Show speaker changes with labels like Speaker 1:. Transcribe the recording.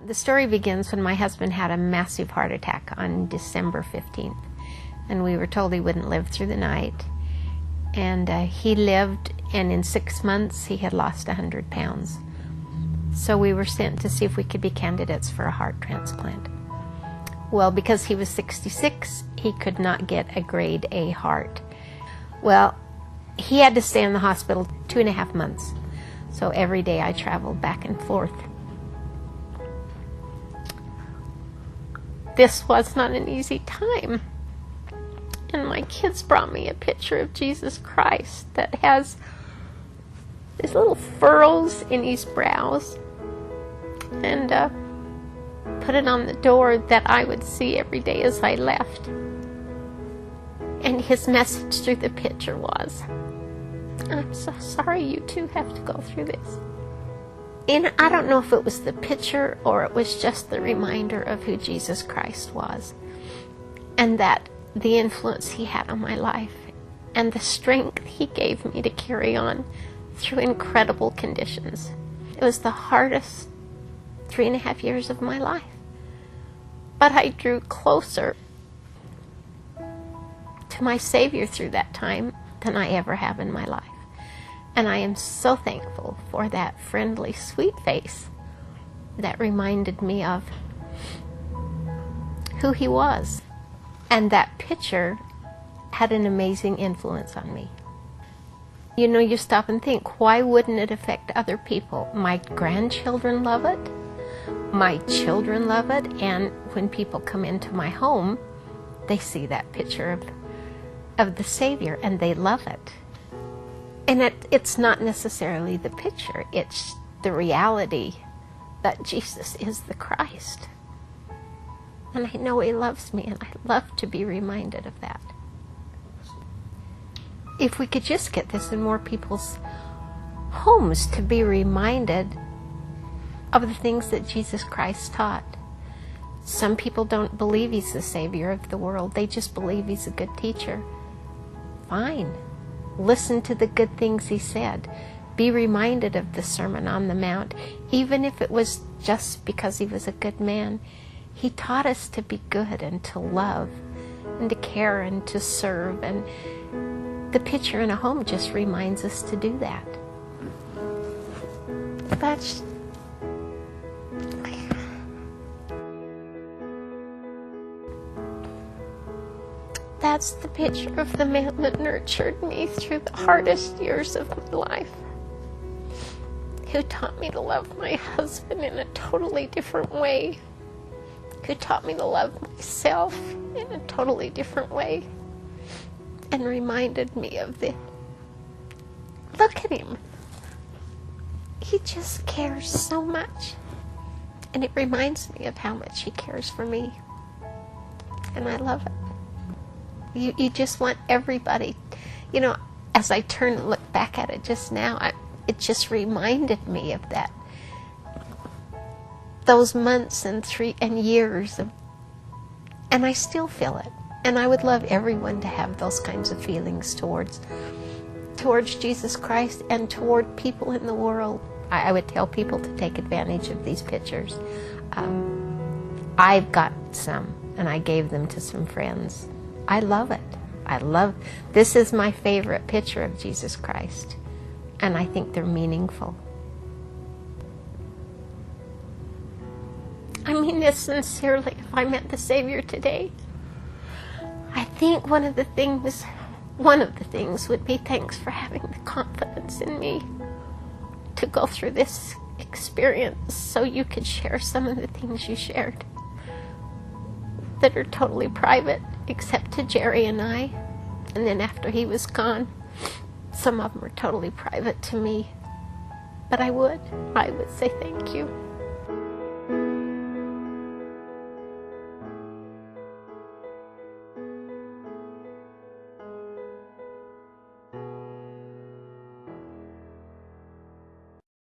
Speaker 1: The story begins when my husband had a massive heart attack on December 15th, and we were told he wouldn't live through the night. And he lived, and in 6 months he had lost 100 pounds. So we were sent to see if we could be candidates for a heart transplant. Well, because he was 66, he could not get a grade A heart. Well, he had to stay in the hospital 2.5 months. So every day I traveled back and forth. This was not an easy time. And my kids brought me a picture of Jesus Christ that has these little furrows in his brows, and put it on the door that I would see every day as I left. And his message through the picture was, "I'm so sorry you two have to go through this." And I don't know if it was the picture or it was just the reminder of who Jesus Christ was, and that the influence he had on my life, and the strength he gave me to carry on through incredible conditions. It was the hardest 3.5 years of my life. But I drew closer to my Savior through that time than I ever have in my life. And I am so thankful for that friendly, sweet face that reminded me of who he was. And that picture had an amazing influence on me. You know, you stop and think, why wouldn't it affect other people? My grandchildren love it. My children love it. And when people come into my home, they see that picture of the Savior, and they love it. And it's not necessarily the picture, it's the reality that Jesus is the Christ. And I know he loves me, and I love to be reminded of that. If we could just get this in more people's homes, to be reminded of the things that Jesus Christ taught. Some people don't believe he's the Savior of the world. They just believe he's a good teacher. Fine. Listen to the good things he said. Be reminded of the Sermon on the Mount. Even if it was just because he was a good man, he taught us to be good and to love and to care and to serve. And the picture in a home just reminds us to do that. That's the picture of the man that nurtured me through the hardest years of my life, who taught me to love my husband in a totally different way, who taught me to love myself in a totally different way, and reminded me of look at him. He just cares so much. And it reminds me of how much he cares for me. And I love it. You just want everybody, you know, as I turn and look back at it just now, it just reminded me of that. Those months and years and I still feel it. And I would love everyone to have those kinds of feelings towards Jesus Christ and toward people in the world. I would tell people to take advantage of these pictures. I've got some, and I gave them to some friends. I love it. This is my favorite picture of Jesus Christ, and I think they're meaningful. I mean this sincerely. If I met the Savior today, I think one of the things would be thanks for having the confidence in me to go through this experience so you could share some of the things you shared that are totally private, except to Jerry and I. And then after he was gone, some of them are totally private to me. But I would say thank you.